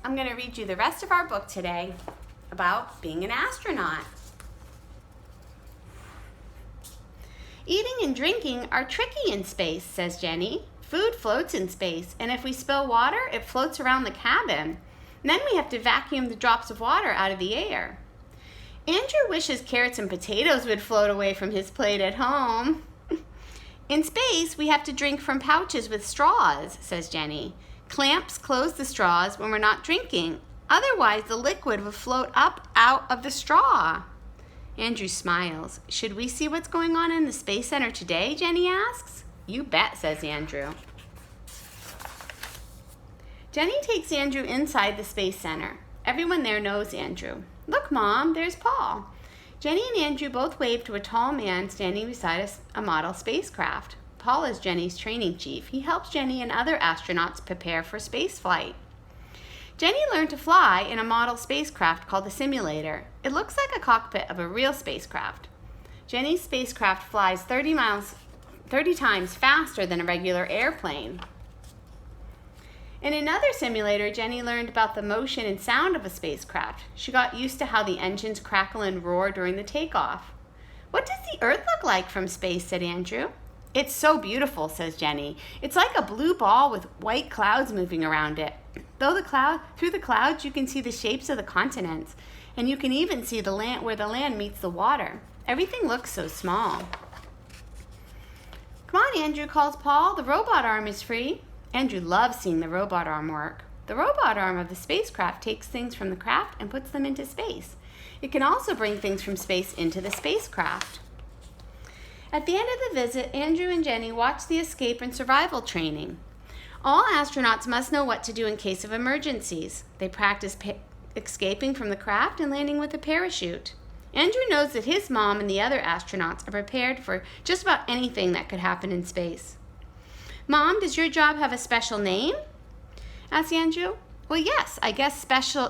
I'm going to read you the rest of our book today about being an astronaut. Eating and drinking are tricky in space, says Jenny. Food floats in space, and if we spill water, it floats around the cabin. And then we have to vacuum the drops of water out of the air. Andrew wishes carrots and potatoes would float away from his plate at home. In space, we have to drink from pouches with straws, says Jenny. Clamps close the straws when we're not drinking. Otherwise, the liquid would float up out of the straw. Andrew smiles. Should we see what's going on in the Space Center today? Jenny asks. You bet, says Andrew. Jenny takes Andrew inside the Space Center. Everyone there knows Andrew. Look, Mom, there's Paul. Jenny and Andrew both wave to a tall man standing beside a model spacecraft. Paul is Jenny's training chief. He helps Jenny and other astronauts prepare for space flight. Jenny learned to fly in a model spacecraft called the simulator. It looks like a cockpit of a real spacecraft. Jenny's spacecraft flies 30 times faster than a regular airplane. In another simulator, Jenny learned about the motion and sound of a spacecraft. She got used to how the engines crackle and roar during the takeoff. What does the Earth look like from space? Said Andrew. It's so beautiful, says Jenny. It's like a blue ball with white clouds moving around it. Through the clouds, you can see the shapes of the continents, and you can even see the land where the land meets the water. Everything looks so small. Come on, Andrew, calls Paul. The robot arm is free. Andrew loves seeing the robot arm work. The robot arm of the spacecraft takes things from the craft and puts them into space. It can also bring things from space into the spacecraft. At the end of the visit, Andrew and Jenny watch the escape and survival training. All astronauts must know what to do in case of emergencies. They practice escaping from the craft and landing with a parachute. Andrew knows that his mom and the other astronauts are prepared for just about anything that could happen in space. Mom, does your job have a special name? Asked Andrew. Well, yes, I guess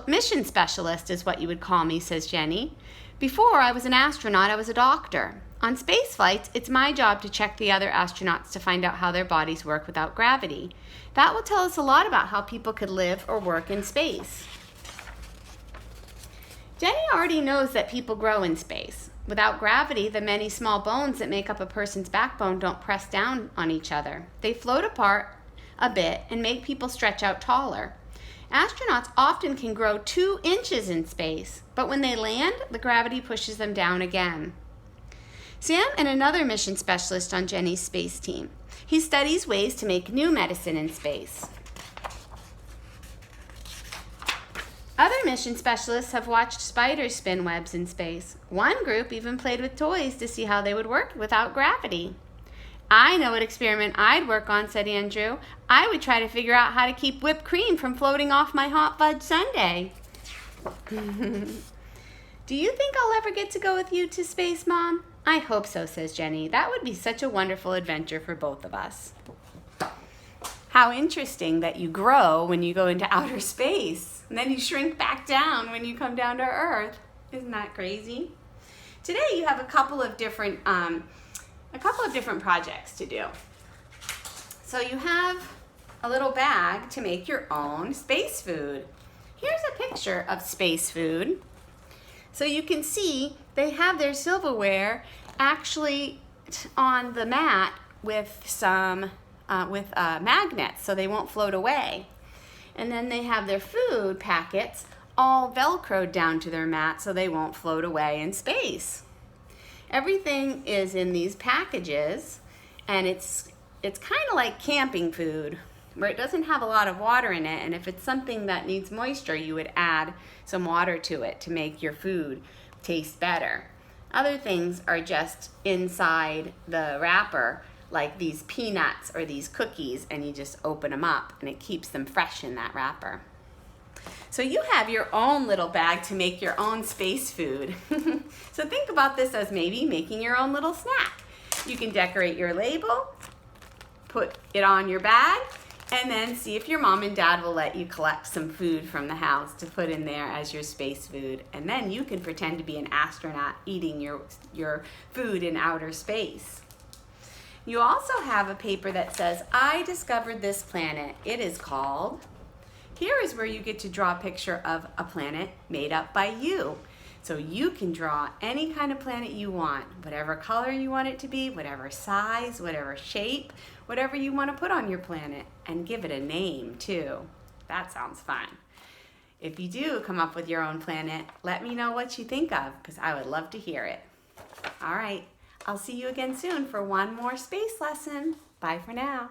mission specialist is what you would call me, says Jenny. Before I was an astronaut, I was a doctor. On space flights, it's my job to check the other astronauts to find out how their bodies work without gravity. That will tell us a lot about how people could live or work in space. Jenny already knows that people grow in space. Without gravity, the many small bones that make up a person's backbone don't press down on each other. They float apart a bit and make people stretch out taller. Astronauts often can grow 2 inches in space, but when they land, the gravity pushes them down again. Sam is another mission specialist on Jenny's space team. He studies ways to make new medicine in space. Other mission specialists have watched spiders spin webs in space. One group even played with toys to see how they would work without gravity. I know what experiment I'd work on, said Andrew. I would try to figure out how to keep whipped cream from floating off my hot fudge sundae. Do you think I'll ever get to go with you to space, Mom? I hope so, says Jenny. That would be such a wonderful adventure for both of us. How interesting that you grow when you go into outer space, and then you shrink back down when you come down to Earth. Isn't that crazy? Today you have a couple of different projects to do. So you have a little bag to make your own space food. Here's a picture of space food. So you can see they have their silverware actually on the mat with some magnets so they won't float away. And then they have their food packets all velcroed down to their mat so they won't float away in space. Everything is in these packages, and it's kind of like camping food, where it doesn't have a lot of water in it, and if it's something that needs moisture, you would add some water to it to make your food taste better. Other things are just inside the wrapper, like these peanuts or these cookies, and you just open them up, and it keeps them fresh in that wrapper. So you have your own little bag to make your own space food. So think about this as maybe making your own little snack. You can decorate your label, put it on your bag, and then see if your mom and dad will let you collect some food from the house to put in there as your space food. And then you can pretend to be an astronaut eating your food in outer space. You also have a paper that says, I discovered this planet. It is called Here is where you get to draw a picture of a planet made up by you. So you can draw any kind of planet you want, whatever color you want it to be, whatever size, whatever shape, whatever you want to put on your planet, and give it a name too. That sounds fun. If you do come up with your own planet, let me know what you think of, because I would love to hear it. All right, I'll see you again soon for one more space lesson. Bye for now.